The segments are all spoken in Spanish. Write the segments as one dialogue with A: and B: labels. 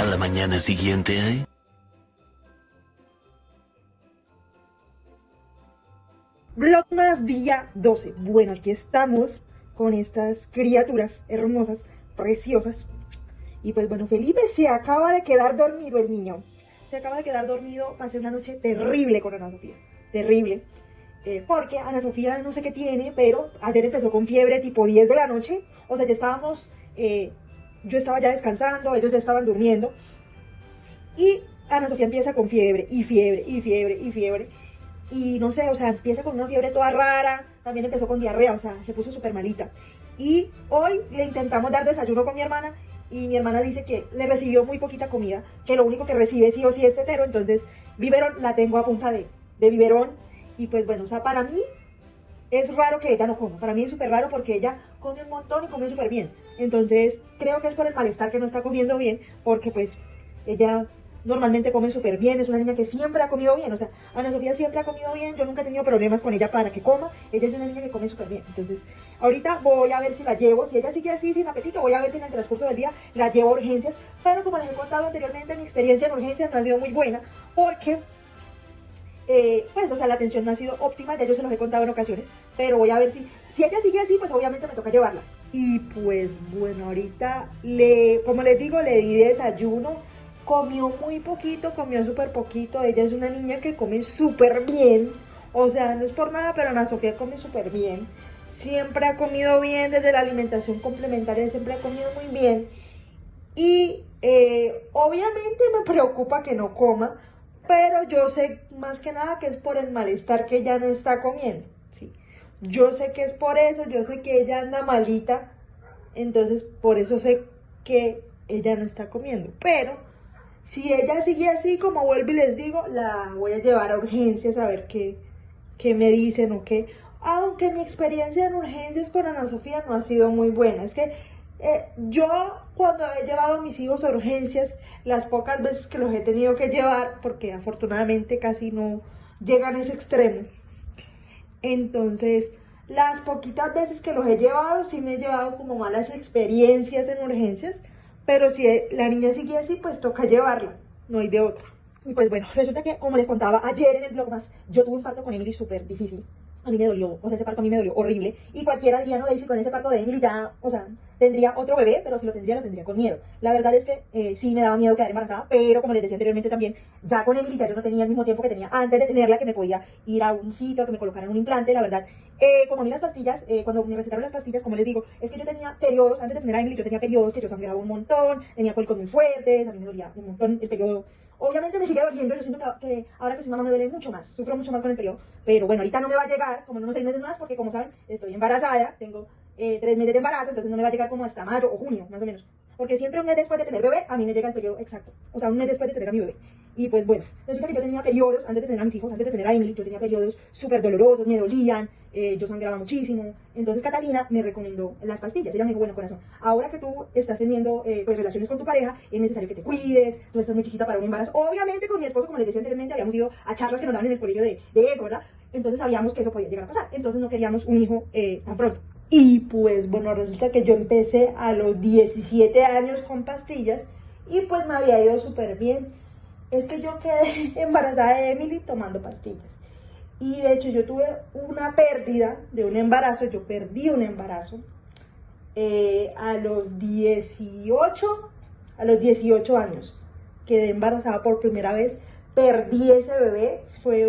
A: A la mañana siguiente,
B: Vlogmas día 12. Bueno, aquí estamos con estas criaturas hermosas, preciosas. Y pues bueno, Felipe se acaba de quedar dormido, el niño. Se acaba de quedar dormido. Pasé una noche terrible con Ana Sofía. Terrible. Porque Ana Sofía no sé qué tiene, pero ayer empezó con fiebre tipo 10 de la noche. O sea, ya estábamos, yo estaba ya descansando, ellos ya estaban durmiendo. Y Ana Sofía empieza con fiebre, y fiebre, y fiebre, y fiebre. Y no sé, o sea, empieza con una fiebre toda rara. También empezó con diarrea, o sea, se puso súper malita. Y hoy le intentamos dar desayuno con mi hermana. Y mi hermana dice que le recibió muy poquita comida, que lo único que recibe sí o sí es tetero. Entonces, biberón la tengo a punta de biberón. Y pues bueno, o sea, para mí es raro que ella no coma. Para mí es súper raro porque ella come un montón y come súper bien. Entonces, creo que es por el malestar que no está comiendo bien, porque pues ella normalmente come súper bien, es una niña que siempre ha comido bien, o sea, Ana Sofía siempre ha comido bien, yo nunca he tenido problemas con ella para que coma, ella es una niña que come súper bien. Entonces, ahorita voy a ver si la llevo, si ella sigue así sin apetito, voy a ver si en el transcurso del día la llevo a urgencias, pero como les he contado anteriormente, mi experiencia en urgencias no ha sido muy buena, porque pues, o sea, la atención no ha sido óptima, ya yo se los he contado en ocasiones, pero voy a ver si ella sigue así, pues obviamente me toca llevarla. Y pues, bueno, ahorita, como les digo, le di desayuno, comió muy poquito, comió súper poquito, ella es una niña que come súper bien, o sea, no es por nada, pero Ana Sofía come súper bien, siempre ha comido bien, desde la alimentación complementaria siempre ha comido muy bien, y obviamente me preocupa que no coma, pero yo sé más que nada que es por el malestar que ella no está comiendo, ¿sí? Yo sé que es por eso, yo sé que ella anda malita, entonces por eso sé que ella no está comiendo. Pero si ella sigue así, como vuelvo y les digo, la voy a llevar a urgencias a ver qué me dicen o qué. Aunque mi experiencia en urgencias con Ana Sofía no ha sido muy buena. Es que yo cuando he llevado a mis hijos a urgencias, las pocas veces que los he tenido que llevar, porque afortunadamente casi no llegan a ese extremo, entonces las poquitas veces que los he llevado, sí me he llevado como malas experiencias en urgencias, pero si la niña sigue así, pues toca llevarla, no hay de otra. Y pues bueno, resulta que, como les contaba ayer en el blog más, yo tuve un parto con Emily súper difícil. A mí me dolió, o sea, ese parto a mí me dolió horrible. Y cualquiera diría, no, Daisy, con ese parto de Emily ya, o sea, tendría otro bebé, pero si lo tendría con miedo. La verdad es que sí me daba miedo quedar embarazada, pero como les decía anteriormente también, ya con Emily ya yo no tenía el mismo tiempo que tenía antes de tenerla, que me podía ir a un sitio, que me colocaran un implante, la verdad. Como a mí las pastillas, cuando me recetaron las pastillas, como les digo, es que yo tenía periodos, antes de tener a Emily, yo tenía periodos que yo sangraba un montón, tenía cólicos muy fuertes, a mí me dolía un montón el periodo. Obviamente me sigue doliendo, yo siento que ahora que soy mamá me duele mucho más, sufro mucho más con el periodo, pero bueno, ahorita no me va a llegar como en unos 6 meses más, porque como saben, estoy embarazada, tengo 3 meses de embarazo, entonces no me va a llegar como hasta mayo o junio, más o menos, porque siempre un mes después de tener bebé, a mí me llega el periodo exacto, o sea, un mes después de tener a mi bebé. Y pues bueno, resulta que yo tenía periodos, antes de tener a mis hijos, antes de tener a Emily, yo tenía periodos súper dolorosos, me dolían, yo sangraba muchísimo. Entonces Catalina me recomendó las pastillas. Ella me dijo, bueno, corazón, ahora que tú estás teniendo pues relaciones con tu pareja, es necesario que te cuides, tú estás muy chiquita para un embarazo. Obviamente con mi esposo, como les decía anteriormente, habíamos ido a charlas que nos daban en el colegio de eso, ¿verdad? Entonces sabíamos que eso podía llegar a pasar. Entonces no queríamos un hijo tan pronto. Y pues bueno, resulta que yo empecé a los 17 años con pastillas y pues me había ido súper bien. Es que yo quedé embarazada de Emily tomando pastillas. Y de hecho yo tuve una pérdida de un embarazo, yo perdí un embarazo a los 18 años. Quedé embarazada por primera vez, perdí ese bebé, fue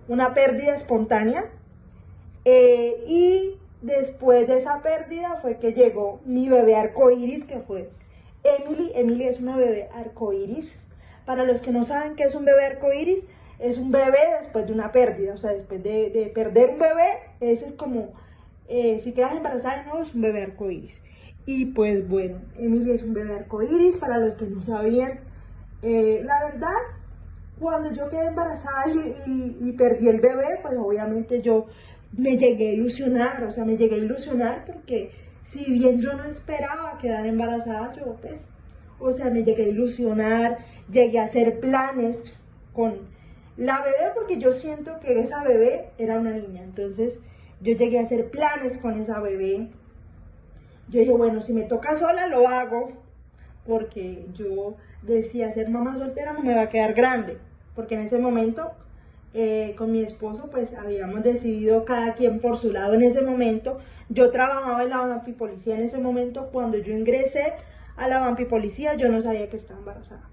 B: una pérdida espontánea. Y después de esa pérdida fue que llegó mi bebé arcoíris, que fue Emily. Emily es una bebé arcoíris. Para los que no saben qué es un bebé arcoíris, es un bebé después de una pérdida. O sea, después de perder un bebé, ese es como, si quedas embarazada, no, es un bebé arcoíris. Y pues bueno, Emily es un bebé arcoíris, para los que no sabían. La verdad, cuando yo quedé embarazada y perdí el bebé, pues obviamente yo me llegué a ilusionar, o sea, me llegué a ilusionar porque si bien yo no esperaba quedar embarazada, yo pues, o sea, me llegué a ilusionar, llegué a hacer planes con la bebé porque yo siento que esa bebé era una niña, entonces yo llegué a hacer planes con esa bebé. Yo dije, bueno, si me toca sola lo hago, porque yo decía, ser mamá soltera no me va a quedar grande, porque en ese momento con mi esposo pues habíamos decidido cada quien por su lado en ese momento. Yo trabajaba en la vampipolicía en ese momento. Cuando yo ingresé a la vampipolicía yo no sabía que estaba embarazada.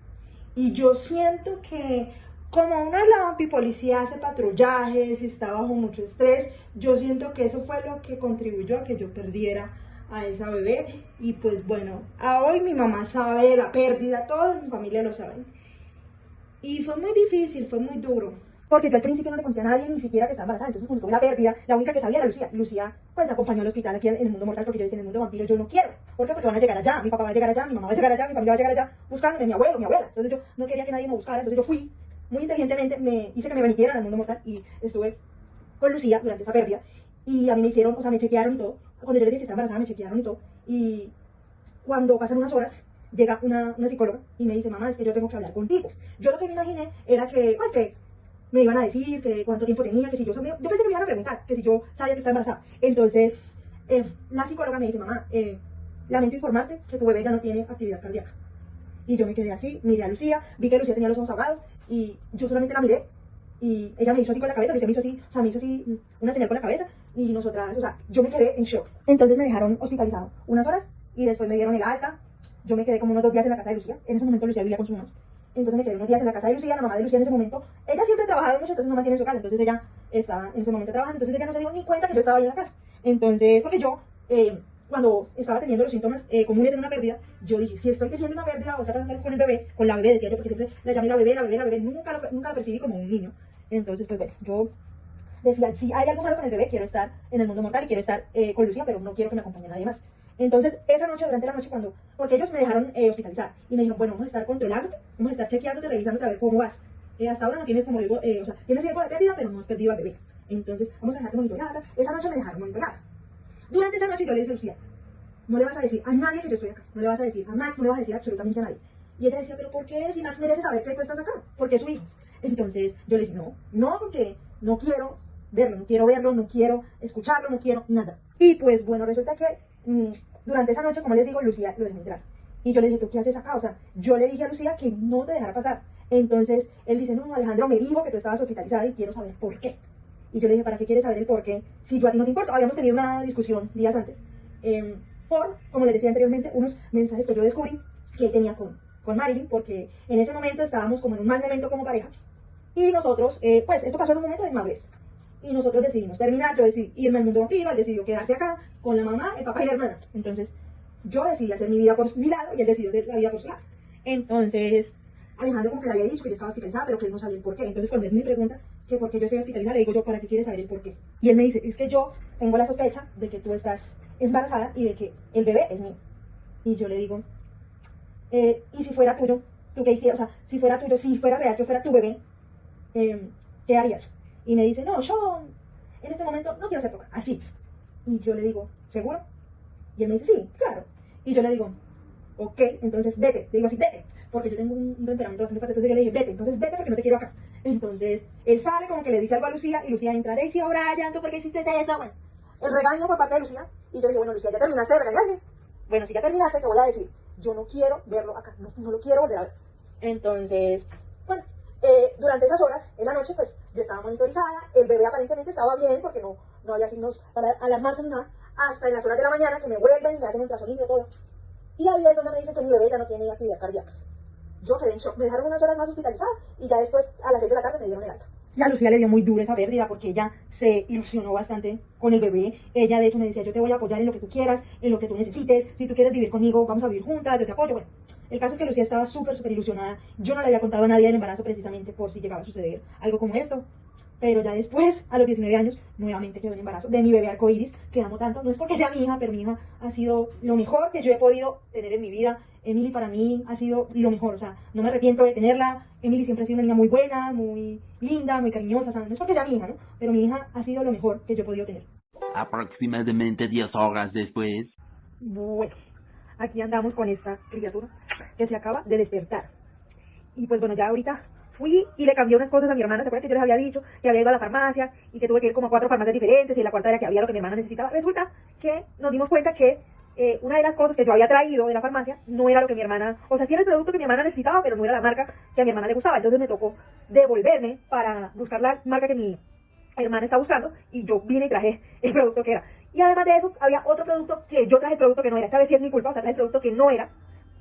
B: Y yo siento que como uno en la vampipolicía hace patrullajes y está bajo mucho estrés, yo siento que eso fue lo que contribuyó a que yo perdiera a esa bebé. Y pues bueno, a hoy mi mamá sabe de la pérdida, todos en mi familia lo saben. Y fue muy difícil, fue muy duro. Porque yo al principio no le conté a nadie ni siquiera que estaba embarazada. Entonces cuando tuve la pérdida, la única que sabía era Lucía. Lucía pues me acompañó al hospital aquí en el mundo mortal, porque yo decía, en el mundo vampiro yo no quiero. ¿Por qué? Porque van a llegar allá, mi papá va a llegar allá, mi mamá va a llegar allá, mi familia va a llegar allá, buscándome, mi abuelo, mi abuela. Entonces yo no quería que nadie me buscara. Entonces yo fui, muy inteligentemente, me hice que me remitieran al mundo mortal y estuve con Lucía durante esa pérdida. Y a mí me hicieron, o sea, me chequearon y todo. Cuando yo les dije que estaba embarazada, me chequearon y todo. Y cuando pasan unas horas, llega una psicóloga y me dice, mamá, es que yo tengo que hablar contigo. Yo lo que me imaginé era que, pues que me iban a decir que cuánto tiempo tenía, que si yo sabía, yo pensé que me iban a preguntar, que si yo sabía que estaba embarazada. Entonces, la psicóloga me dice, mamá, lamento informarte que tu bebé ya no tiene actividad cardíaca. Y yo me quedé así, miré a Lucía, vi que Lucía tenía los ojos ahogados y yo solamente la miré y ella me hizo así con la cabeza, Lucía me hizo así, o sea, me hizo así una señal con la cabeza y nosotras, o sea, yo me quedé en shock. Entonces me dejaron hospitalizado unas horas y después me dieron el alta. Yo me quedé como unos 2 días en la casa de Lucía. En ese momento Lucía vivía con su mamá. Entonces me quedé unos días en la casa de Lucía. La mamá de Lucía en ese momento, ella siempre ha trabajado mucho, entonces no mantiene en su casa. Entonces ella estaba en ese momento trabajando. Entonces ella no se dio ni cuenta que yo estaba ahí en la casa. Entonces, porque yo, cuando estaba teniendo los síntomas comunes en una pérdida, yo dije, si estoy teniendo una pérdida o está pasando algo con el bebé, con la bebé, decía yo, porque siempre la llamé la bebé, la bebé, la bebé, nunca la percibí como un niño. Entonces, pues bueno, yo decía, si hay algo malo con el bebé, quiero estar en el mundo mortal y quiero estar con Lucía, pero no quiero que me acompañe nadie más. Entonces, esa noche, durante la noche, porque ellos me dejaron hospitalizar y me dijeron, bueno, vamos a estar controlándote, vamos a estar chequeándote, revisándote a ver cómo vas. Hasta ahora no tienes como riesgo, o sea, tienes riesgo de pérdida, pero no has perdido al bebé. Entonces, vamos a dejarte monitoreada. Esa noche me dejaron monitoreada. Durante esa noche yo le dije a Lucía, no le vas a decir a nadie que yo estoy acá, no le vas a decir a Max, no le vas a decir absolutamente a nadie. Y ella decía, pero ¿por qué? Si Max merece saber que tú estás acá, porque es su hijo. Entonces, yo le dije, no, porque no quiero verlo, no quiero escucharlo, no quiero nada. Y pues bueno, resulta que durante esa noche, como les digo, Lucía lo dejó entrar. Y yo le dije, ¿tú qué haces acá? O sea, yo le dije a Lucía que no te dejara pasar. Entonces, él dice, no, Alejandro me dijo que tú estabas hospitalizada y quiero saber por qué. Y yo le dije, ¿para qué quieres saber el por qué? Si yo a ti no te importa. Habíamos tenido una discusión días antes. Por, como les decía anteriormente, unos mensajes que yo descubrí que él tenía con Marilyn, porque en ese momento estábamos como en un mal momento como pareja. Y nosotros, pues esto pasó en un momento de inmadurez. Y nosotros decidimos terminar, yo decidí irme al mundo vampiro, él decidió quedarse acá con la mamá, el papá y la hermana. Entonces, yo decidí hacer mi vida por mi lado y él decidió hacer la vida por su lado. Entonces, Alejandro como que le había dicho que yo estaba hospitalizada, pero que él no sabía el por qué. Entonces, cuando él me pregunta que por qué yo estoy hospitalizada, le digo yo, ¿para qué quieres saber el por qué? Y él me dice, es que yo tengo la sospecha de que tú estás embarazada y de que el bebé es mío. Y yo le digo, ¿y si fuera tuyo? ¿Tú qué hicieras? O sea, si fuera tuyo, si fuera real, que fuera tu bebé, ¿qué harías? Y me dice, no, yo en este momento no quiero ser papá, así. Y yo le digo, ¿seguro? Y él me dice, sí, claro. Y yo le digo, ok, entonces vete. Le digo así, vete. Porque yo tengo un temperamento bastante fuerte. Entonces yo le dije, vete, entonces vete porque no te quiero acá. Entonces él sale como que le dice algo a Lucía y Lucía entra, Daisy, Brian, ¿tú por qué hiciste eso? Bueno, el regaño por parte de Lucía. Y yo dije, bueno, Lucía, ya terminaste de regañarme. Bueno, si ya terminaste, te voy a decir, yo no quiero verlo acá, no lo quiero volver a ver. Entonces, bueno, durante esas horas, en la noche, pues yo estaba monitorizada, el bebé aparentemente estaba bien porque no había signos para alarmarse ni nada, hasta en las horas de la mañana que me vuelven y me hacen un ultrasonido, todo. Y ahí es donde me dicen que mi bebé ya no tiene actividad cardíaca. Yo quedé en shock, me dejaron unas horas más hospitalizada y ya después a las 6 de la tarde me dieron el alta. Y a Lucía le dio muy duro esa pérdida porque ella se ilusionó bastante con el bebé. Ella de hecho me decía, yo te voy a apoyar en lo que tú quieras, en lo que tú necesites, si tú quieres vivir conmigo, vamos a vivir juntas, yo te apoyo. Bueno, el caso es que Lucía estaba súper ilusionada. Yo no le había contado a nadie del embarazo precisamente por si llegaba a suceder algo como esto. Pero ya después, a los 19 años, nuevamente quedó en embarazo de mi bebé arcoíris, que amo tanto. No es porque sea mi hija, pero mi hija ha sido lo mejor que yo he podido tener en mi vida. Emily para mí ha sido lo mejor, o sea, no me arrepiento de tenerla. Emily siempre ha sido una niña muy buena, muy linda, muy cariñosa, o sea, no es porque sea mi hija, ¿no? Pero mi hija ha sido lo mejor que yo he podido tener.
A: Aproximadamente 10 horas después.
B: Bueno, aquí andamos con esta criatura que se acaba de despertar. Y pues bueno, ya ahorita fui y le cambié unas cosas a mi hermana. ¿Se acuerdan que yo les había dicho que había ido a la farmacia y que tuve que ir como a 4 farmacias diferentes y la cuarta era que había lo que mi hermana necesitaba? Resulta que nos dimos cuenta que una de las cosas que yo había traído de la farmacia no era lo que mi hermana, o sea, sí era el producto que mi hermana necesitaba, pero no era la marca que a mi hermana le gustaba. Entonces me tocó devolverme para buscar la marca que mi hermana estaba buscando y yo vine y traje el producto que era. Y además de eso, había otro producto que yo traje el producto que no era. Esta vez sí es mi culpa, o sea, traje el producto que no era.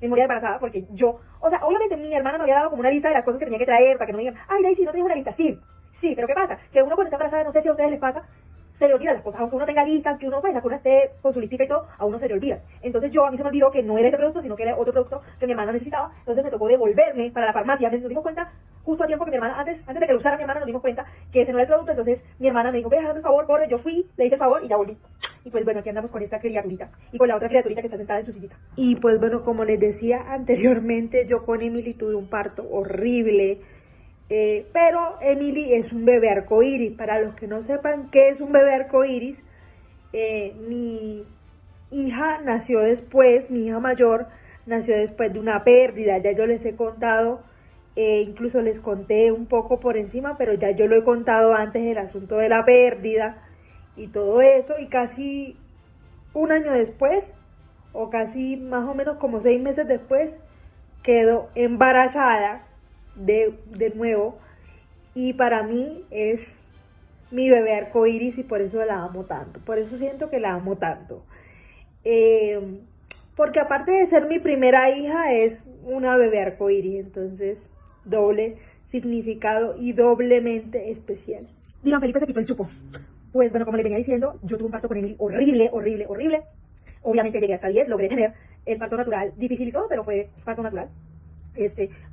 B: Me moría de embarazada porque yo, o sea, obviamente mi hermana me había dado como una lista de las cosas que tenía que traer para que no digan, ay, Daisy, no tienes una lista. Sí, sí, pero ¿qué pasa? Que uno cuando está embarazada, no sé si a ustedes les pasa, se le olvidan las cosas, aunque uno tenga lista, aunque uno, pues, aunque uno esté con su listica y todo, a uno se le olvida. Entonces a mí se me olvidó que no era ese producto, sino que era otro producto que mi hermana necesitaba. Entonces me tocó devolverme para la farmacia. Nos dimos cuenta justo a tiempo que mi hermana, antes de que lo usara mi hermana, nos dimos cuenta que ese no era el producto. Entonces mi hermana me dijo, ve, hazme el favor, corre. Yo fui, le hice el favor y ya volví. Y pues bueno, aquí andamos con esta criaturita y con la otra criaturita que está sentada en su sillita. Y pues bueno, como les decía anteriormente, yo con Emily tuve un parto horrible. Pero Emily es un bebé arcoíris. Para los que no sepan qué es un bebé arcoíris, mi hija nació después, mi hija mayor nació después de una pérdida. Ya yo les he contado, incluso les conté un poco por encima, pero ya yo lo he contado antes, el asunto de la pérdida y todo eso. Y casi un año después, o casi más o menos como 6 meses después, quedó embarazada de nuevo, y para mí es mi bebé arcoíris y por eso la amo tanto, por eso siento que la amo tanto, porque aparte de ser mi primera hija es una bebé arcoíris, entonces doble significado y doblemente especial. Digan, Felipe se quitó el chupo. Pues bueno, como les venía diciendo, yo tuve un parto con Emily horrible, horrible, horrible. Obviamente llegué hasta 10, logré tener el parto natural, difícil y todo, pero fue parto natural.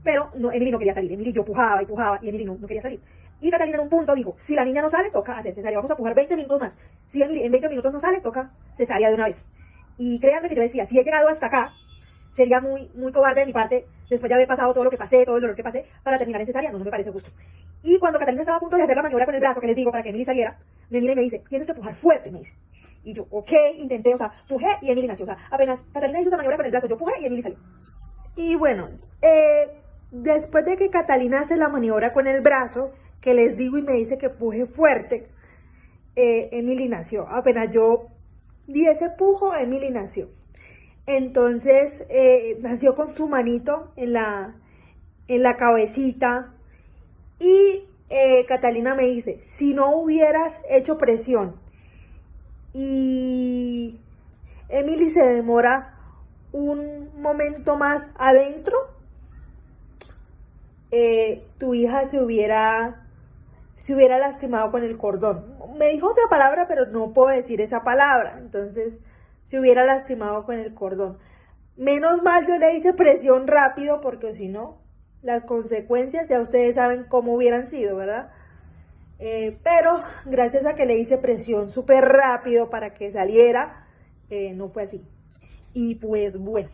B: Pero no, Emily no quería salir. Emily, yo pujaba y pujaba y Emily no quería salir. Y Catalina en un punto dijo, si la niña no sale, toca hacer cesárea. Vamos a pujar 20 minutos más. Si Emily en 20 minutos no sale, toca cesárea de una vez. Y créanme que yo decía, si he llegado hasta acá, sería muy, muy cobarde de mi parte, después de haber pasado todo lo que pasé, todo el dolor que pasé, para terminar en cesárea. No me parece justo. Y cuando Catalina estaba a punto de hacer la maniobra con el brazo, que les digo, para que Emily saliera, me mira y me dice, tienes que pujar fuerte, me dice. Y yo, ok, intenté, o sea, pujé y Emily nació. O sea, apenas Catalina hizo esa maniobra con el brazo, yo pujé y Emily salió. Y bueno, después de que Catalina hace la maniobra con el brazo, que les digo y me dice que puje fuerte, Emily nació. Apenas yo di ese pujo, Emily nació. Entonces, nació con su manito en la cabecita. Y Catalina me dice, si no hubieras hecho presión y Emily se demora un momento más adentro, tu hija se hubiera lastimado con el cordón. Me dijo otra palabra, pero no puedo decir esa palabra. Entonces, se hubiera lastimado con el cordón. Menos mal yo le hice presión rápido, porque si no, las consecuencias ya ustedes saben cómo hubieran sido, ¿verdad? Pero gracias a que le hice presión súper rápido para que saliera, no fue así. Y pues bueno,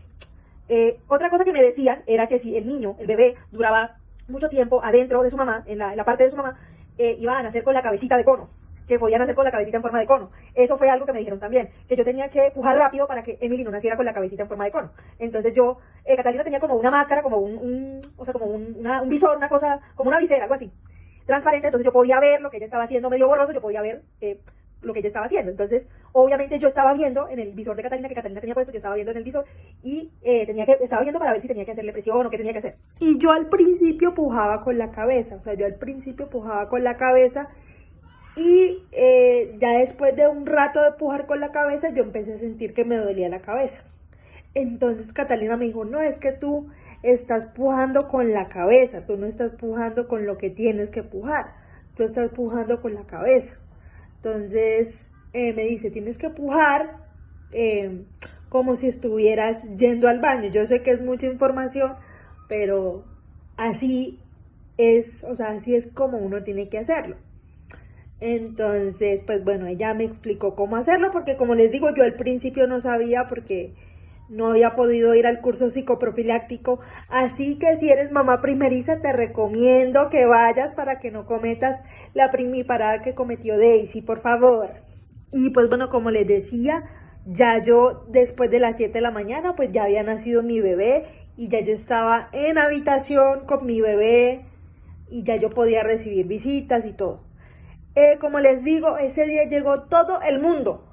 B: otra cosa que me decían era que si el niño, el bebé, duraba mucho tiempo adentro de su mamá, en la parte de su mamá, iba a nacer con la cabecita de cono, que podía nacer con la cabecita en forma de cono. Eso fue algo que me dijeron también, que yo tenía que pujar rápido para que Emily no naciera con la cabecita en forma de cono. Entonces yo, Catalina tenía como una máscara, como un visor, una cosa, como una visera, algo así, transparente. Entonces yo podía ver lo que ella estaba haciendo, medio borroso, yo podía ver lo que ella estaba haciendo. Entonces, obviamente yo estaba viendo en el visor de Catalina, que Catalina tenía puesto, yo estaba viendo en el visor y estaba viendo para ver si tenía que hacerle presión o qué tenía que hacer. Y yo al principio pujaba con la cabeza, y ya después de un rato de pujar con la cabeza, yo empecé a sentir que me dolía la cabeza. Entonces Catalina me dijo, no, es que tú estás pujando con la cabeza, tú no estás pujando con lo que tienes que pujar, tú estás pujando con la cabeza. Entonces me dice, tienes que pujar como si estuvieras yendo al baño. Yo sé que es mucha información, pero así es, o sea, así es como uno tiene que hacerlo. Entonces, pues bueno, ella me explicó cómo hacerlo, porque como les digo, yo al principio no sabía porque no había podido ir al curso psicoprofiláctico. Así que si eres mamá primeriza, te recomiendo que vayas para que no cometas la primiparada que cometió Daisy, por favor. Y pues bueno, como les decía, ya yo después de las 7 de la mañana, pues ya había nacido mi bebé y ya yo estaba en habitación con mi bebé
C: y ya yo podía recibir visitas y todo. Como les digo, ese día llegó todo el mundo.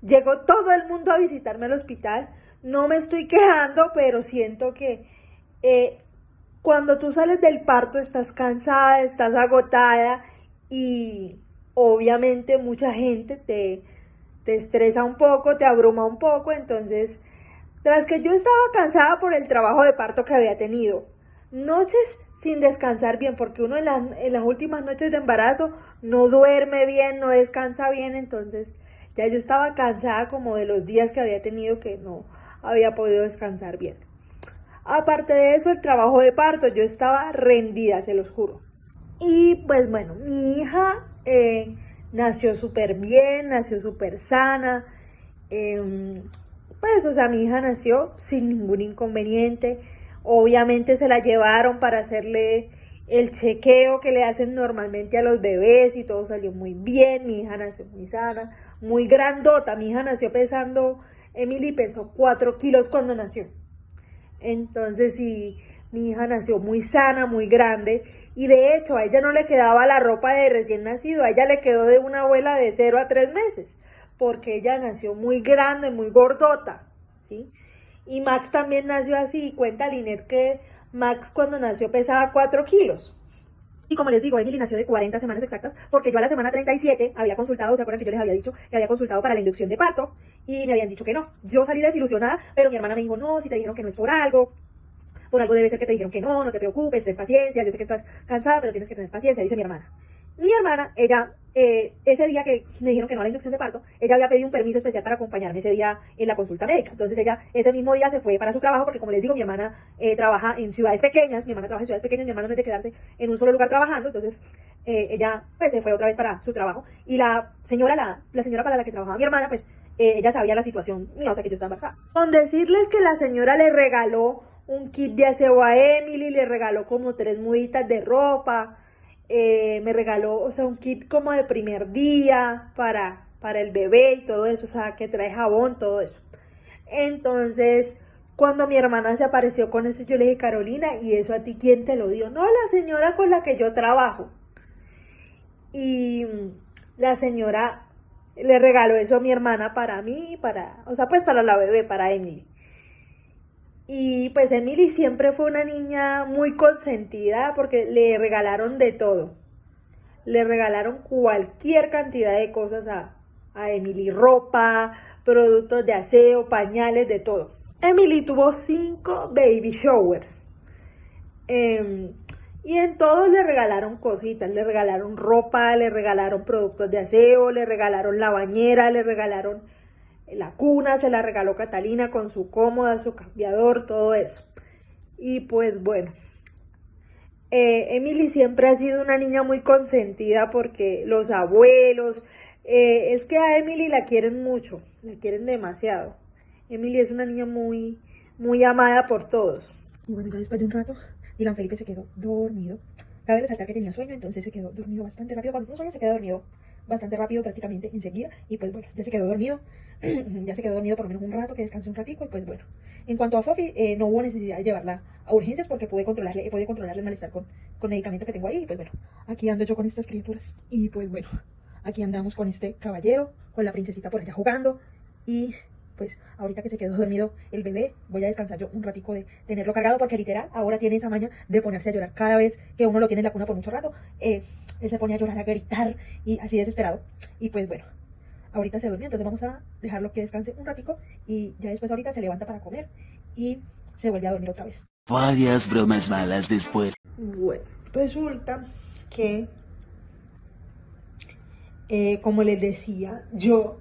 C: Llegó todo el mundo a visitarme al hospital. No me estoy quejando, pero siento que cuando tú sales del parto estás cansada, estás agotada y obviamente mucha gente te estresa un poco, te abruma un poco. Entonces, tras que yo estaba cansada por el trabajo de parto que había tenido, noches sin descansar bien, porque uno en las últimas noches de embarazo no duerme bien, no descansa bien. Entonces ya yo estaba cansada como de los días que había tenido que no había podido descansar bien. Aparte de eso, el trabajo de parto, yo estaba rendida, se los juro. Y pues bueno, mi hija nació súper bien, nació súper sana. Pues, o sea, mi hija nació sin ningún inconveniente. Obviamente se la llevaron para hacerle el chequeo que le hacen normalmente a los bebés y todo salió muy bien. Mi hija nació muy sana, muy grandota. Mi hija nació pesando, Emily pesó 4 kilos cuando nació. Entonces, sí, mi hija nació muy sana, muy grande. Y de hecho, a ella no le quedaba la ropa de recién nacido. A ella le quedó de una abuela de 0 a 3 meses. Porque ella nació muy grande, muy gordota, ¿sí? Y Max también nació así. Cuenta Linet que Max cuando nació pesaba 4 kilos. Y como les digo, Emily nació de 40 semanas exactas, porque yo a la semana 37 había consultado, ¿se acuerdan que yo les había dicho que había consultado para la inducción de parto? Y me habían dicho que no. Yo salí desilusionada, pero mi hermana me dijo, no, si te dijeron que no es por algo debe ser que te dijeron que no, no te preocupes, ten paciencia, yo sé que estás cansada, pero tienes que tener paciencia, dice mi hermana. Mi hermana, ella, ese día que me dijeron que no a la inducción de parto, ella había pedido un permiso especial para acompañarme ese día en la consulta médica. Entonces ella, ese mismo día se fue para su trabajo, porque como les digo, mi hermana trabaja en ciudades pequeñas, mi hermana trabaja en ciudades pequeñas, mi hermana no es de quedarse en un solo lugar trabajando. Entonces ella, pues, se fue otra vez para su trabajo. Y la señora para la que trabajaba mi hermana, pues, ella sabía la situación mía, o sea que yo estaba embarazada. Con decirles que la señora le regaló un kit de aseo a Emily, le regaló como 3 muditas de ropa, me regaló, o sea, un kit como de primer día para el bebé y todo eso, o sea, que trae jabón, todo eso. Entonces, cuando mi hermana se apareció con eso, yo le dije, Carolina, ¿y eso a ti quién te lo dio? No, la señora con la que yo trabajo. Y la señora le regaló eso a mi hermana para mí, o sea, pues para la bebé, para Emily. Y pues Emily siempre fue una niña muy consentida porque le regalaron de todo. Le regalaron cualquier cantidad de cosas a Emily, ropa, productos de aseo, pañales, de todo. Emily tuvo 5 baby showers. Y en todos le regalaron cositas, le regalaron ropa, le regalaron productos de aseo, le regalaron la bañera, le regalaron la cuna, se la regaló Catalina con su cómoda, su cambiador, todo eso. Y pues bueno, Emily siempre ha sido una niña muy consentida porque los abuelos, es que a Emily la quieren mucho, la quieren demasiado. Emily es una niña muy, muy amada por todos.
B: Y bueno, ya después de un rato, Dylan Felipe se quedó dormido. Cabe resaltar que tenía sueño, entonces se quedó dormido bastante rápido. Cuando un sueño se queda dormido bastante rápido, prácticamente enseguida. Y pues bueno, ya se quedó dormido. Ya se quedó dormido por lo menos un rato, que descansó un ratico. Y pues bueno, en cuanto a Sophie, no hubo necesidad de llevarla a urgencias porque pude controlarle el malestar con medicamento que tengo ahí. Y pues bueno, aquí ando yo con estas criaturas. Y pues bueno, aquí andamos con este caballero, con la princesita por allá jugando. Y pues ahorita que se quedó dormido el bebé, voy a descansar yo un ratico de tenerlo cargado, porque literal ahora tiene esa maña de ponerse a llorar cada vez que uno lo tiene en la cuna por mucho rato. Él se pone a llorar, a gritar y así desesperado. Y pues bueno, ahorita se durmió, entonces vamos a dejarlo que descanse un ratico y ya después ahorita se levanta para comer y se vuelve a dormir otra vez.
A: Varias bromas malas después.
B: Bueno, resulta que como les decía, yo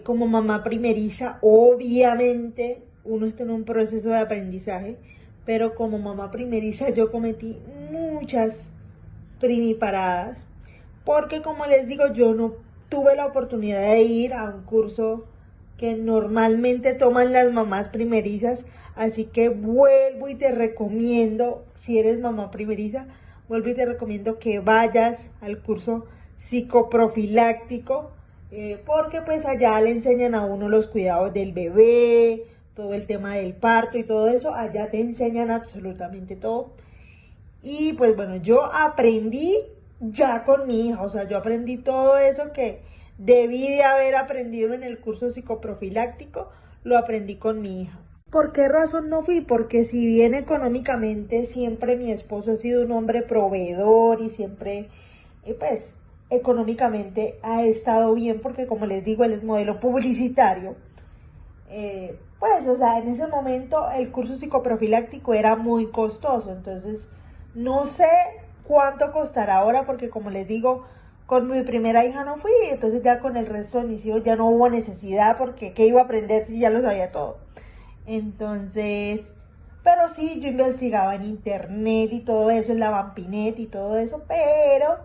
B: como mamá primeriza, obviamente uno está en un proceso de aprendizaje, pero como mamá primeriza yo cometí muchas primiparadas, porque como les digo, yo no tuve la oportunidad de ir a un curso que normalmente toman las mamás primerizas, así que vuelvo y te recomiendo, si eres mamá primeriza, vuelvo y te recomiendo que vayas al curso psicoprofiláctico, porque pues allá le enseñan a uno los cuidados del bebé, todo el tema del parto y todo eso, allá te enseñan absolutamente todo. Y pues bueno, yo aprendí ya con mi hija, o sea, yo aprendí todo eso que debí de haber aprendido en el curso psicoprofiláctico, lo aprendí con mi hija. ¿Por qué razón no fui? Porque si bien económicamente siempre mi esposo ha sido un hombre proveedor y siempre, pues, económicamente ha estado bien, porque como les digo, él es modelo publicitario. Pues, o sea, en ese momento el curso psicoprofiláctico era muy costoso, entonces no sé cuánto costará ahora, porque como les digo, con mi primera hija no fui, entonces ya con el resto de mis hijos ya no hubo necesidad, porque ¿qué iba a aprender si ya lo sabía todo? Entonces, pero sí, yo investigaba en internet y todo eso, en la Vampinet y todo eso, pero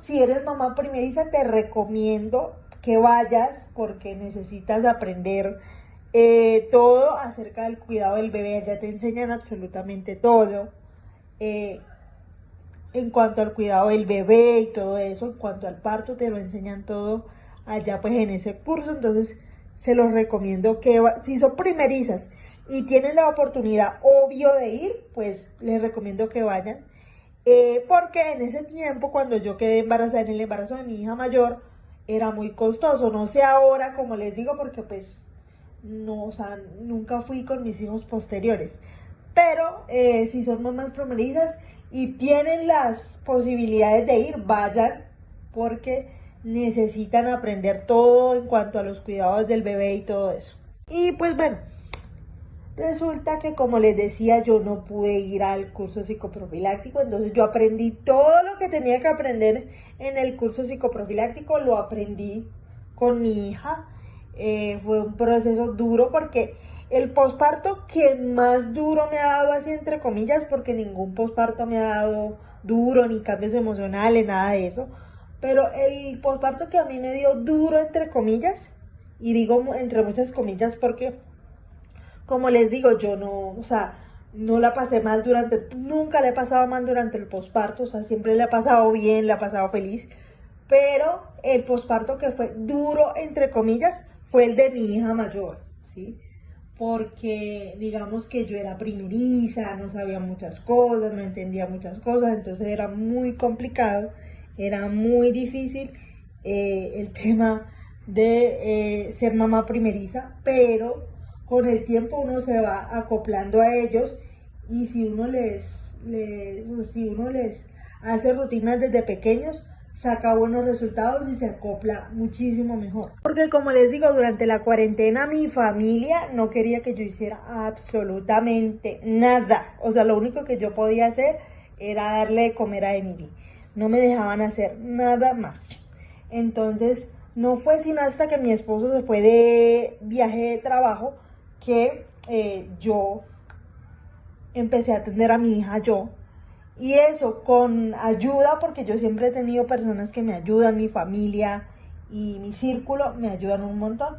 B: si eres mamá primeriza te recomiendo que vayas porque necesitas aprender todo acerca del cuidado del bebé. Ya te enseñan absolutamente todo eh, en cuanto al cuidado del bebé y todo eso. En cuanto al parto te lo enseñan todo allá pues en ese curso. Entonces se los recomiendo que si son primerizas y tienen la oportunidad obvio de ir, pues les recomiendo que vayan. Porque en ese tiempo, cuando yo quedé embarazada, en el embarazo de mi hija mayor, era muy costoso. No sé ahora, como les digo, porque pues no, o sea, nunca fui con mis hijos posteriores. Pero si son mamás primerizas y tienen las posibilidades de ir, vayan, porque necesitan aprender todo en cuanto a los cuidados del bebé y todo eso. Y pues bueno, resulta que como les decía, yo no pude ir al curso psicoprofiláctico, entonces yo aprendí todo lo que tenía que aprender en el curso psicoprofiláctico, lo aprendí con mi hija. Fue un proceso duro porque el posparto que más duro me ha dado, así entre comillas, porque ningún posparto me ha dado duro, ni cambios emocionales, nada de eso, pero el posparto que a mí me dio duro, entre comillas, y digo entre muchas comillas porque como les digo, yo no, o sea, no la pasé mal nunca la he pasado mal durante el posparto, o sea, siempre la he pasado bien, la he pasado feliz, pero el posparto que fue duro, entre comillas, fue el de mi hija mayor, ¿sí? Porque digamos que yo era primeriza, no sabía muchas cosas, no entendía muchas cosas, entonces era muy complicado, era muy difícil el tema de ser mamá primeriza, pero con el tiempo uno se va acoplando a ellos y si uno si uno les hace rutinas desde pequeños, saca buenos resultados y se acopla muchísimo mejor. Porque como les digo, durante la cuarentena mi familia no quería que yo hiciera absolutamente nada. O sea, lo único que yo podía hacer era darle de comer a Emily. No me dejaban hacer nada más. Entonces, no fue sino hasta que mi esposo se fue de viaje de trabajo que yo empecé a atender a mi hija yo. Y eso con ayuda, porque yo siempre he tenido personas que me ayudan, mi familia y mi círculo me ayudan un montón.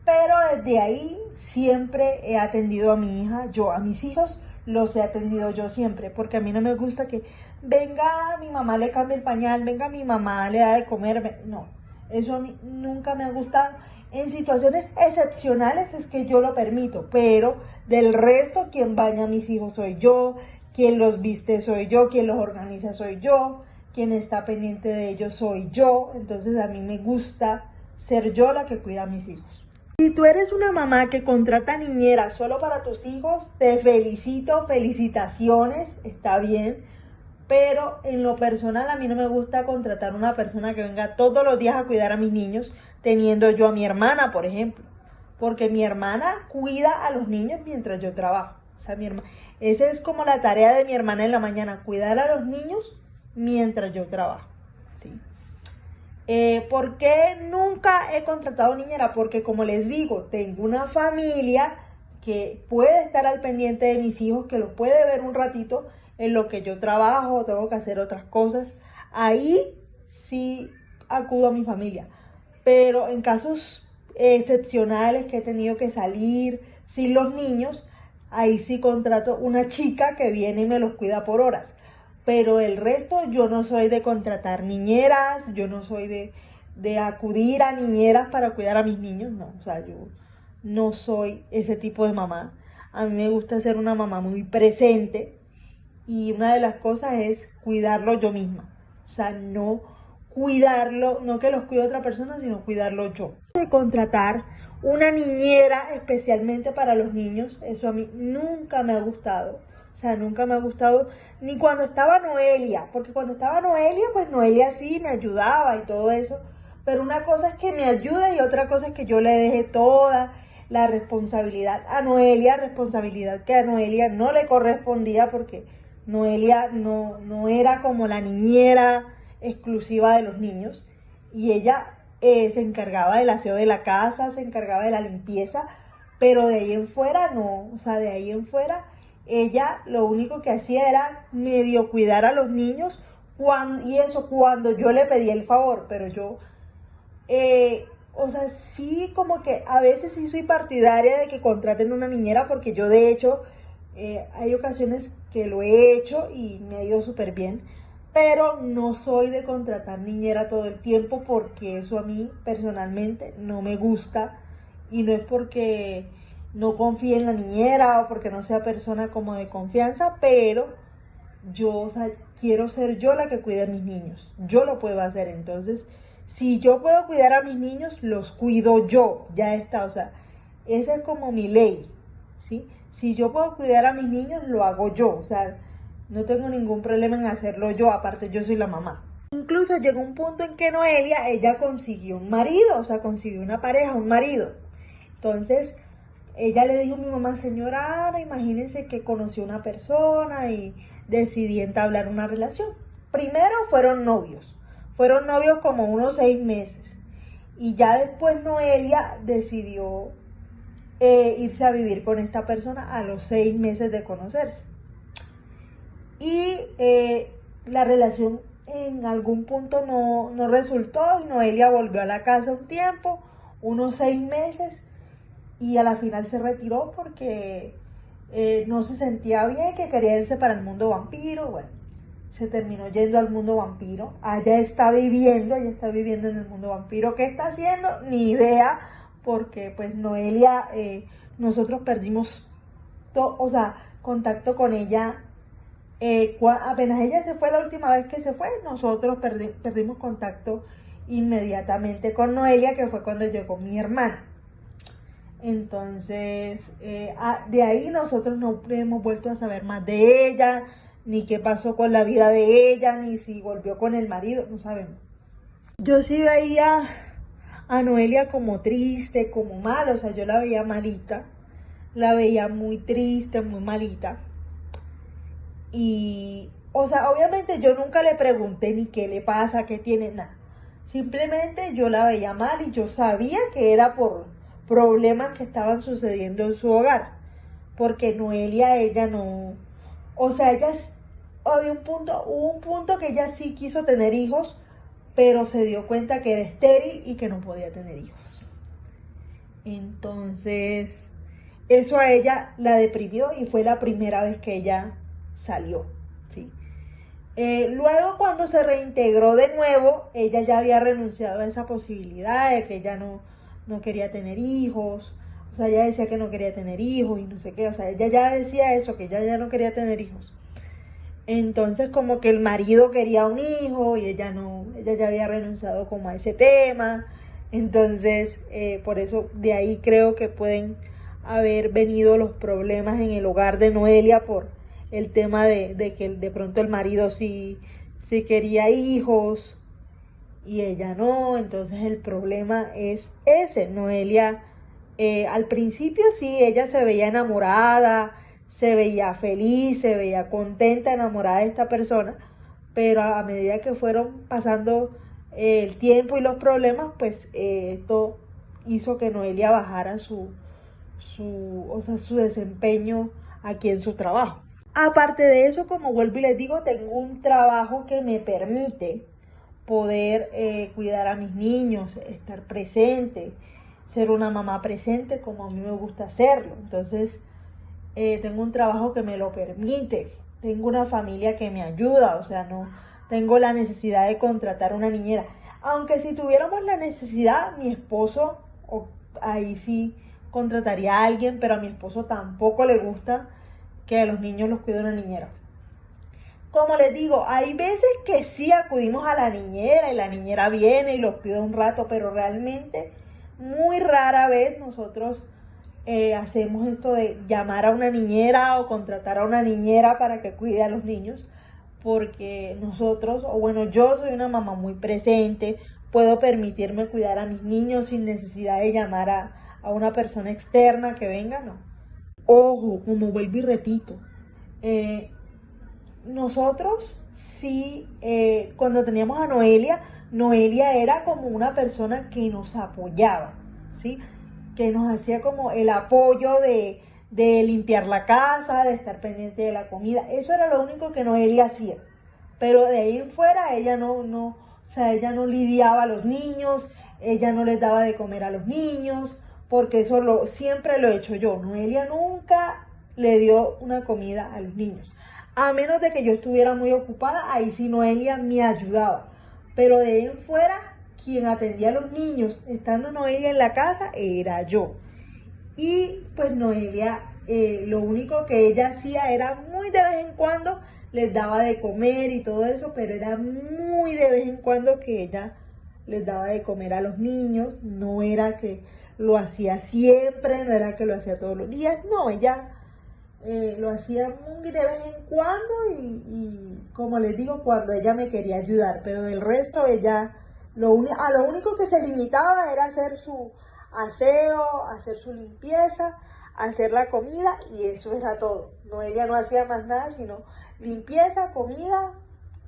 B: Pero desde ahí siempre he atendido a mi hija, yo a mis hijos los he atendido yo siempre, porque a mí no me gusta que venga mi mamá le cambie el pañal, venga mi mamá le da de comer, no, eso a mí nunca me ha gustado. En situaciones excepcionales es que yo lo permito, pero del resto quien baña a mis hijos soy yo, quien los viste soy yo, quien los organiza soy yo, quien está pendiente de ellos soy yo, entonces a mí me gusta ser yo la que cuida a mis hijos. Si tú eres una mamá que contrata niñeras solo para tus hijos, te felicito, felicitaciones, está bien. Pero en lo personal a mí no me gusta contratar una persona que venga todos los días a cuidar a mis niños, teniendo yo a mi hermana, por ejemplo. Porque mi hermana cuida a los niños mientras yo trabajo. O sea, esa es como la tarea de mi hermana en la mañana, cuidar a los niños mientras yo trabajo. ¿Sí? ¿Por qué nunca he contratado niñera? Porque como les digo, tengo una familia que puede estar al pendiente de mis hijos, que los puede ver un ratito en lo que yo trabajo, tengo que hacer otras cosas. Ahí sí acudo a mi familia. Pero en casos excepcionales que he tenido que salir sin los niños, ahí sí contrato una chica que viene y me los cuida por horas. Pero el resto yo no soy de contratar niñeras, yo no soy de acudir a niñeras para cuidar a mis niños, no, o sea, yo no soy ese tipo de mamá. A mí me gusta ser una mamá muy presente y una de las cosas es cuidarlo yo misma. O sea, no cuidarlo, no que los cuide otra persona, sino cuidarlo yo. De contratar una niñera especialmente para los niños, eso a mí nunca me ha gustado. O sea, nunca me ha gustado, ni cuando estaba Noelia, porque cuando estaba Noelia, pues Noelia sí me ayudaba y todo eso. Pero una cosa es que me ayude y otra cosa es que yo le deje toda la responsabilidad a Noelia, responsabilidad que a Noelia no le correspondía porque Noelia no era como la niñera exclusiva de los niños y ella se encargaba del aseo de la casa, se encargaba de la limpieza, pero de ahí en fuera no, o sea, de ahí en fuera ella lo único que hacía era medio cuidar a los niños y eso cuando yo le pedía el favor, pero yo o sea, sí, como que a veces sí soy partidaria de que contraten una niñera porque yo de hecho hay ocasiones que lo he hecho y me ha ido súper bien, pero no soy de contratar niñera todo el tiempo porque eso a mí personalmente no me gusta y no es porque no confíe en la niñera o porque no sea persona como de confianza, pero yo, o sea, quiero ser yo la que cuide a mis niños, yo lo puedo hacer, entonces si yo puedo cuidar a mis niños, los cuido yo, ya está, o sea, esa es como mi ley, ¿sí? Si yo puedo cuidar a mis niños, lo hago yo, o sea, no tengo ningún problema en hacerlo yo, aparte yo soy la mamá. Incluso llegó un punto en que Noelia, ella consiguió un marido, o sea, consiguió una pareja, un marido. Entonces, ella le dijo a mi mamá, señora Ana, imagínense que conoció una persona y decidí entablar una relación. Primero fueron novios como unos 6 meses. Y ya después Noelia decidió irse a vivir con esta persona a los 6 meses de conocerse. Y la relación en algún punto no resultó y Noelia volvió a la casa un tiempo, unos 6 meses, y a la final se retiró porque no se sentía bien, que quería irse para el mundo vampiro. Bueno, se terminó yendo al mundo vampiro. Ella está viviendo en el mundo vampiro. ¿Qué está haciendo? Ni idea, porque pues Noelia, nosotros perdimos o sea, contacto con ella. Apenas ella se fue, la última vez que se fue, nosotros perdimos contacto inmediatamente con Noelia, que fue cuando llegó mi hermana. Entonces, de ahí nosotros no hemos vuelto a saber más de ella, ni qué pasó con la vida de ella, ni si volvió con el marido, no sabemos. Yo sí veía a Noelia como triste, como mal, o sea, yo la veía malita, la veía muy triste, muy malita. Y, o sea, obviamente yo nunca le pregunté ni qué le pasa, qué tiene, nada. Simplemente yo la veía mal y yo sabía que era por problemas que estaban sucediendo en su hogar. Porque Noelia, ella no, o sea, hubo un punto que ella sí quiso tener hijos, pero se dio cuenta que era estéril y que no podía tener hijos. Entonces, eso a ella la deprimió y fue la primera vez que ella salió, ¿sí? Luego cuando se reintegró de nuevo, ella ya había renunciado a esa posibilidad de que ella no quería tener hijos, o sea, ella decía que no quería tener hijos y no sé qué, o sea, ella ya decía eso, que ella ya no quería tener hijos. Entonces como que el marido quería un hijo y ella ya había renunciado como a ese tema. Entonces, por eso de ahí creo que pueden haber venido los problemas en el hogar de Noelia por el tema de que de pronto el marido sí quería hijos y ella no. Entonces el problema es ese. Noelia al principio sí, ella se veía enamorada, se veía feliz, se veía contenta, enamorada de esta persona, pero a medida que fueron pasando el tiempo y los problemas, pues esto hizo que Noelia bajara o sea, su desempeño aquí en su trabajo. Aparte de eso, como vuelvo y les digo, tengo un trabajo que me permite poder cuidar a mis niños, estar presente, ser una mamá presente como a mí me gusta hacerlo. Entonces, tengo un trabajo que me lo permite, tengo una familia que me ayuda, o sea, no tengo la necesidad de contratar una niñera. Aunque si tuviéramos la necesidad, mi esposo, ahí sí contrataría a alguien, pero a mi esposo tampoco le gusta que a los niños los cuide una niñera. como les digo, hay veces que sí acudimos a la niñera y la niñera viene y los cuida un rato, pero realmente muy rara vez nosotros hacemos esto de llamar a una niñera o contratar a una niñera para que cuide a los niños, porque nosotros, o bueno, yo soy una mamá muy presente, puedo permitirme cuidar a mis niños sin necesidad de llamar a una persona externa que venga, no. Ojo, como vuelvo y repito, nosotros sí, cuando teníamos a Noelia, Noelia era como una persona que nos apoyaba, ¿sí? Que nos hacía como el apoyo de limpiar la casa, de estar pendiente de la comida. Eso era lo único que Noelia hacía. Pero de ahí en fuera ella o sea, ella no lidiaba a los niños, ella no les daba de comer a los niños, porque eso siempre lo he hecho yo. Noelia nunca le dio una comida a los niños. A menos de que yo estuviera muy ocupada, ahí sí Noelia me ayudaba. Pero de ahí en fuera, quien atendía a los niños, estando Noelia en la casa, era yo. Y pues Noelia, lo único que ella hacía era muy de vez en cuando, les daba de comer y todo eso, pero era muy de vez en cuando que ella les daba de comer a los niños. No era que lo hacía siempre, no era que lo hacía todos los días, no, ella lo hacía muy de vez en cuando y como les digo, cuando ella me quería ayudar, pero del resto ella, lo único que se limitaba era hacer su aseo, hacer su limpieza, hacer la comida y eso era todo. Noelia no hacía más nada sino limpieza, comida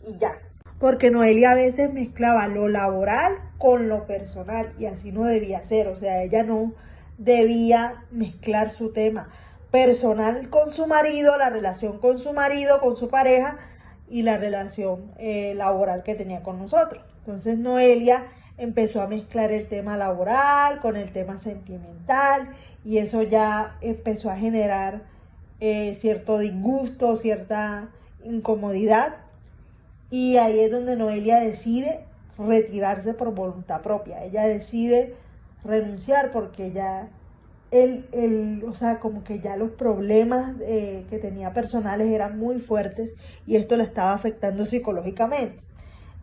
B: y ya. Porque Noelia a veces mezclaba lo laboral con lo personal y así no debía ser, o sea, ella no debía mezclar su tema personal con su marido, la relación con su marido, con su pareja y la relación laboral que tenía con nosotros. Entonces Noelia empezó a mezclar el tema laboral con el tema sentimental y eso ya empezó a generar cierto disgusto, cierta incomodidad y ahí es donde Noelia decide retirarse por voluntad propia. Ella decide renunciar porque ya o sea, como que ya los problemas que tenía personales eran muy fuertes y esto le estaba afectando psicológicamente.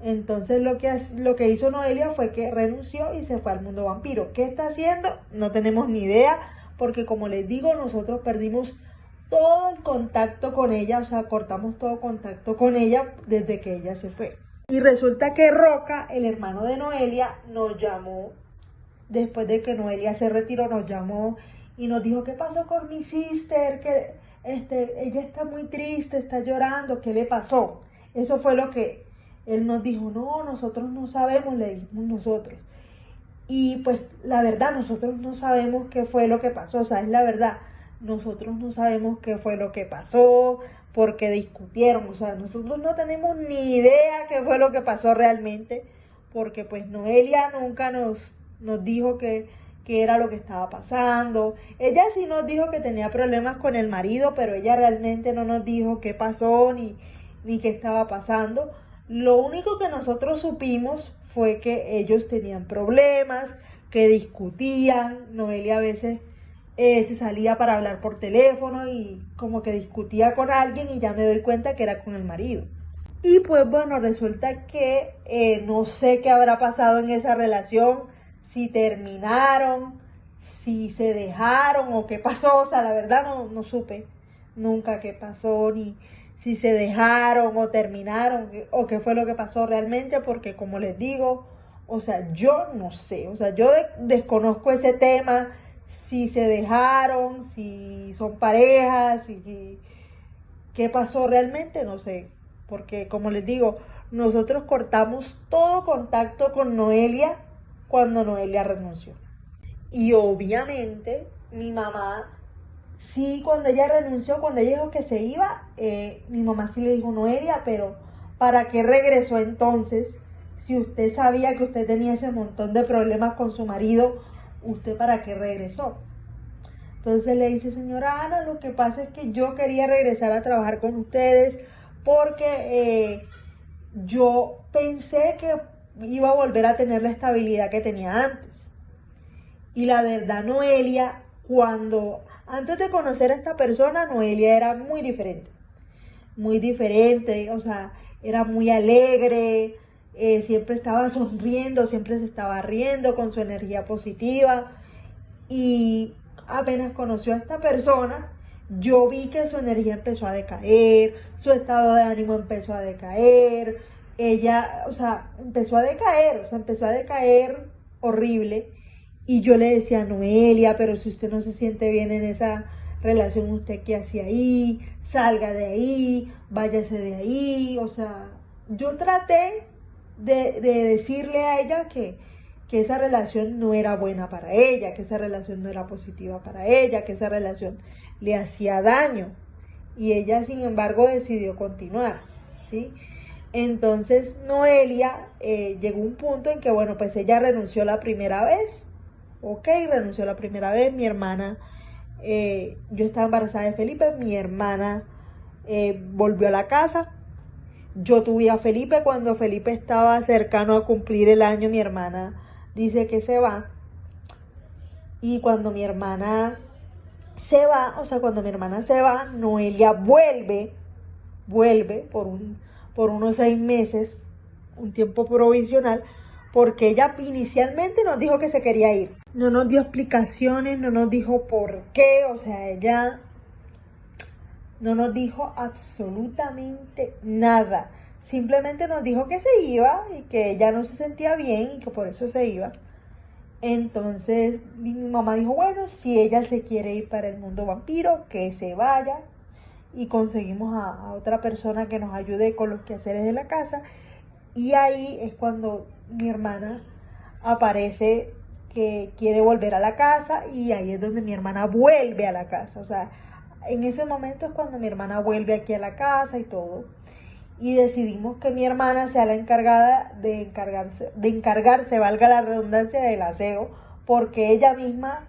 B: Entonces lo que hizo Noelia fue que renunció y se fue al mundo vampiro. ¿Qué está haciendo? No tenemos ni idea, porque como les digo, nosotros perdimos todo el contacto con ella, o sea, cortamos todo contacto con ella desde que ella se fue. Y resulta que Roca, el hermano de Noelia, nos llamó después de que Noelia se retiró, nos llamó y nos dijo, ¿qué pasó con mi sister? Que ella está muy triste, está llorando, ¿qué le pasó? Eso fue lo que él nos dijo. No, nosotros no sabemos, le dijimos nosotros. Y pues la verdad, nosotros no sabemos qué fue lo que pasó, o sea, es la verdad. Nosotros no sabemos qué fue lo que pasó, porque discutieron, o sea, nosotros no tenemos ni idea qué fue lo que pasó realmente, porque pues Noelia nunca nos dijo que era lo que estaba pasando. Ella sí nos dijo que tenía problemas con el marido, pero ella realmente no nos dijo qué pasó ni qué estaba pasando. Lo único que nosotros supimos fue que ellos tenían problemas, que discutían. Noelia a veces se salía para hablar por teléfono y como que discutía con alguien y ya me doy cuenta que era con el marido. Y pues bueno, resulta que no sé qué habrá pasado en esa relación, si terminaron, si se dejaron o qué pasó, o sea, la verdad no supe nunca qué pasó, ni si se dejaron o terminaron, o qué fue lo que pasó realmente, porque como les digo, o sea, yo no sé, o sea, yo desconozco ese tema, si se dejaron, si son parejas, si qué pasó realmente, no sé, porque como les digo, nosotros cortamos todo contacto con Noelia cuando Noelia renunció. Y obviamente mi mamá, sí, cuando ella renunció, cuando ella dijo que se iba, mi mamá sí le dijo, Noelia, pero ¿para qué regresó entonces? Si usted sabía que usted tenía ese montón de problemas con su marido, ¿usted para qué regresó? Entonces le dice, señora Ana, lo que pasa es que yo quería regresar a trabajar con ustedes porque yo pensé que iba a volver a tener la estabilidad que tenía antes. Y la verdad, Noelia, antes de conocer a esta persona, Noelia era muy diferente.
C: muy diferente, o sea, era muy alegre, siempre estaba sonriendo, siempre se estaba riendo con su energía positiva. Y apenas conoció a esta persona, yo vi que su energía empezó a decaer, su estado de ánimo empezó a decaer, ella, o sea, empezó a decaer horrible. Y yo le decía, Noelia, pero si usted no se siente bien en esa relación, ¿usted qué hace ahí? Salga de ahí, váyase de ahí. O sea, yo traté de decirle a ella que esa relación no era buena para ella, que esa relación no era positiva para ella, que esa relación le hacía daño. Y ella, sin embargo, decidió continuar, ¿sí? Entonces, Noelia llegó un punto en que, bueno, pues ella renunció la primera vez. Ok, renunció la primera vez. Mi hermana, yo estaba embarazada de Felipe, mi hermana volvió a la casa. Yo tuve a Felipe cuando Felipe estaba cercano a cumplir el año. Mi hermana dice que se va. Y cuando mi hermana se va, Noelia vuelve por unos 6 meses, un tiempo provisional, porque ella inicialmente nos dijo que se quería ir. No nos dio explicaciones, no nos dijo por qué, o sea, ella no nos dijo absolutamente nada. Simplemente nos dijo que se iba y que ella no se sentía bien y que por eso se iba. Entonces mi mamá dijo, bueno, si ella se quiere ir para el mundo vampiro, que se vaya. Y conseguimos a otra persona que nos ayude con los quehaceres de la casa. Y ahí es cuando mi hermana aparece que quiere volver a la casa, y ahí es donde mi hermana vuelve a la casa. O sea, en ese momento es cuando mi hermana vuelve aquí a la casa y todo. Y decidimos que mi hermana sea la encargada de encargarse, valga la redundancia, del aseo, porque ella misma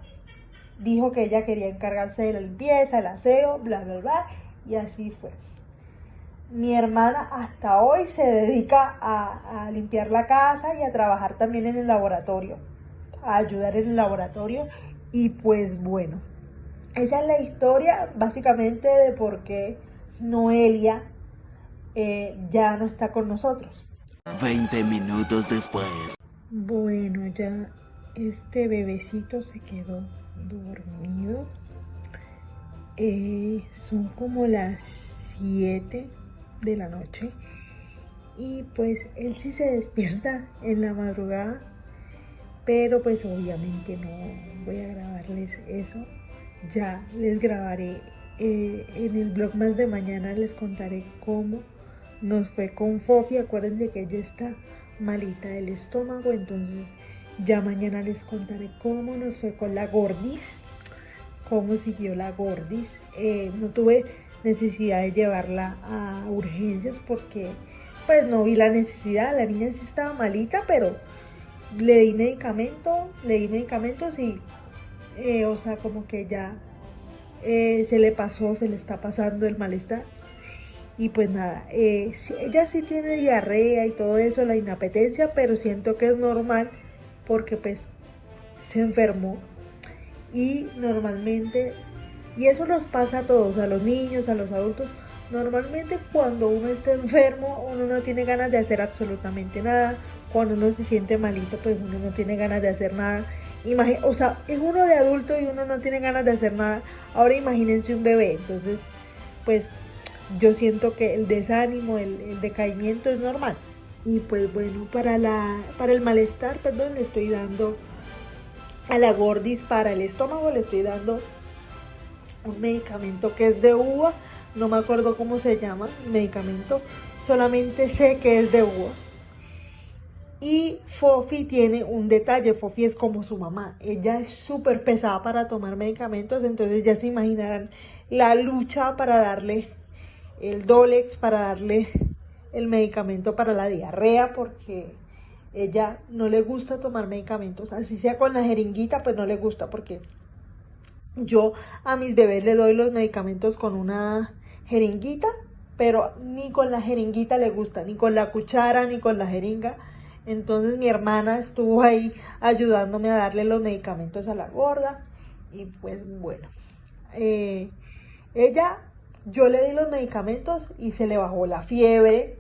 C: dijo que ella quería encargarse de la limpieza, el aseo, bla, bla, bla, y así fue. Mi hermana hasta hoy se dedica a limpiar la casa y a trabajar también en el laboratorio, a ayudar en el laboratorio. Y pues bueno, esa es la historia básicamente de por qué Noelia ya no está con nosotros.
A: 20 minutos después.
C: Bueno, ya este bebecito se quedó dormido. Son como las 7 de la noche y pues él sí se despierta en la madrugada, pero pues obviamente no voy a grabarles eso. Ya les grabaré en el blog más de mañana, les contaré cómo nos fue con Fofi. Acuérdense que ella está malita del estómago, entonces ya mañana les contaré cómo nos fue con la gordis, cómo siguió la gordis. No tuve necesidad de llevarla a urgencias porque pues no vi la necesidad. La niña sí estaba malita, pero le di medicamentos y o sea, como que ya se le está pasando el malestar. Y pues nada, ella sí tiene diarrea y todo eso, la inapetencia, pero siento que es normal porque pues se enfermó. Y normalmente, y eso nos pasa a todos, a los niños, a los adultos, normalmente cuando uno está enfermo, uno no tiene ganas de hacer absolutamente nada. Cuando uno se siente malito, pues uno no tiene ganas de hacer nada. O sea, es uno de adulto y uno no tiene ganas de hacer nada. Ahora imagínense un bebé. Entonces, pues yo siento que el desánimo, el decaimiento es normal. Y pues bueno, para el malestar, perdón, le estoy dando a la gordis, para el estómago le estoy dando un medicamento que es de uva. No me acuerdo cómo se llama el medicamento, solamente sé que es de uva. Y Fofi tiene un detalle, Fofi es como su mamá, ella es súper pesada para tomar medicamentos, entonces ya se imaginarán la lucha para darle el Dolex, para darle el medicamento para la diarrea, porque ella no le gusta tomar medicamentos, así sea con la jeringuita, pues no le gusta, porque yo a mis bebés le doy los medicamentos con una jeringuita, pero ni con la jeringuita le gusta, ni con la cuchara, ni con la jeringa. Entonces mi hermana estuvo ahí ayudándome a darle los medicamentos a la gorda. Y pues bueno, ella Yo le di los medicamentos y se le bajó la fiebre.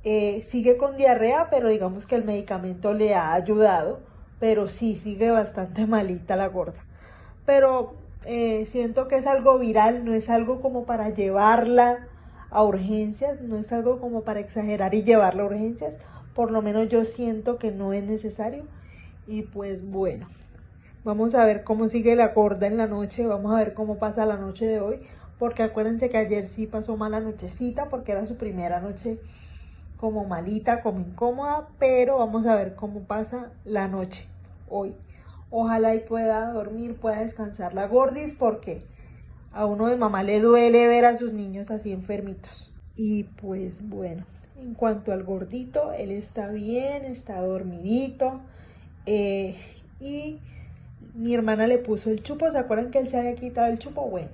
C: Sigue con diarrea, pero digamos que el medicamento le ha ayudado, pero sí, sigue bastante malita la gorda. Pero siento que es algo viral, no es algo como para llevarla a urgencias, no es algo como para exagerar y llevarla a urgencias, por lo menos yo siento que no es necesario. Y pues bueno, vamos a ver cómo sigue la gorda en la noche, vamos a ver cómo pasa la noche de hoy, porque acuérdense que ayer sí pasó mala nochecita, porque era su primera noche como malita, como incómoda, pero vamos a ver cómo pasa la noche hoy. Ojalá y pueda dormir, pueda descansar la gordis, porque a uno de mamá le duele ver a sus niños así enfermitos. Y pues bueno, en cuanto al gordito, él está bien, está dormidito. Y mi hermana le puso el chupo. ¿Se acuerdan que él se había quitado el chupo? Bueno,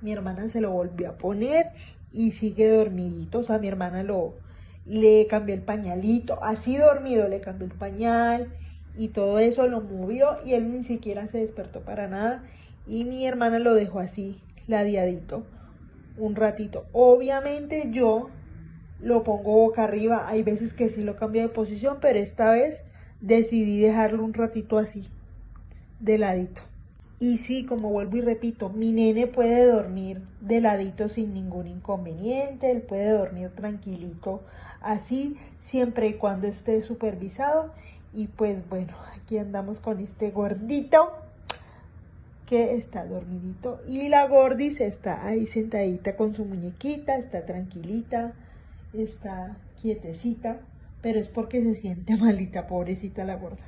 C: mi hermana se lo volvió a poner y sigue dormidito. O sea, mi hermana le cambió el pañalito, así dormido, le cambió el pañal y todo eso lo movió y él ni siquiera se despertó para nada. Y mi hermana lo dejó así, ladeadito, un ratito. Obviamente yo lo pongo boca arriba, hay veces que sí lo cambio de posición, pero esta vez decidí dejarlo un ratito así, de ladito. Y sí, como vuelvo y repito, mi nene puede dormir de ladito sin ningún inconveniente, él puede dormir tranquilito, así, siempre y cuando esté supervisado. Y pues bueno, aquí andamos con este gordito que está dormidito y la gordis está ahí sentadita con su muñequita, está tranquilita, está quietecita, pero es porque se siente malita, pobrecita la gorda.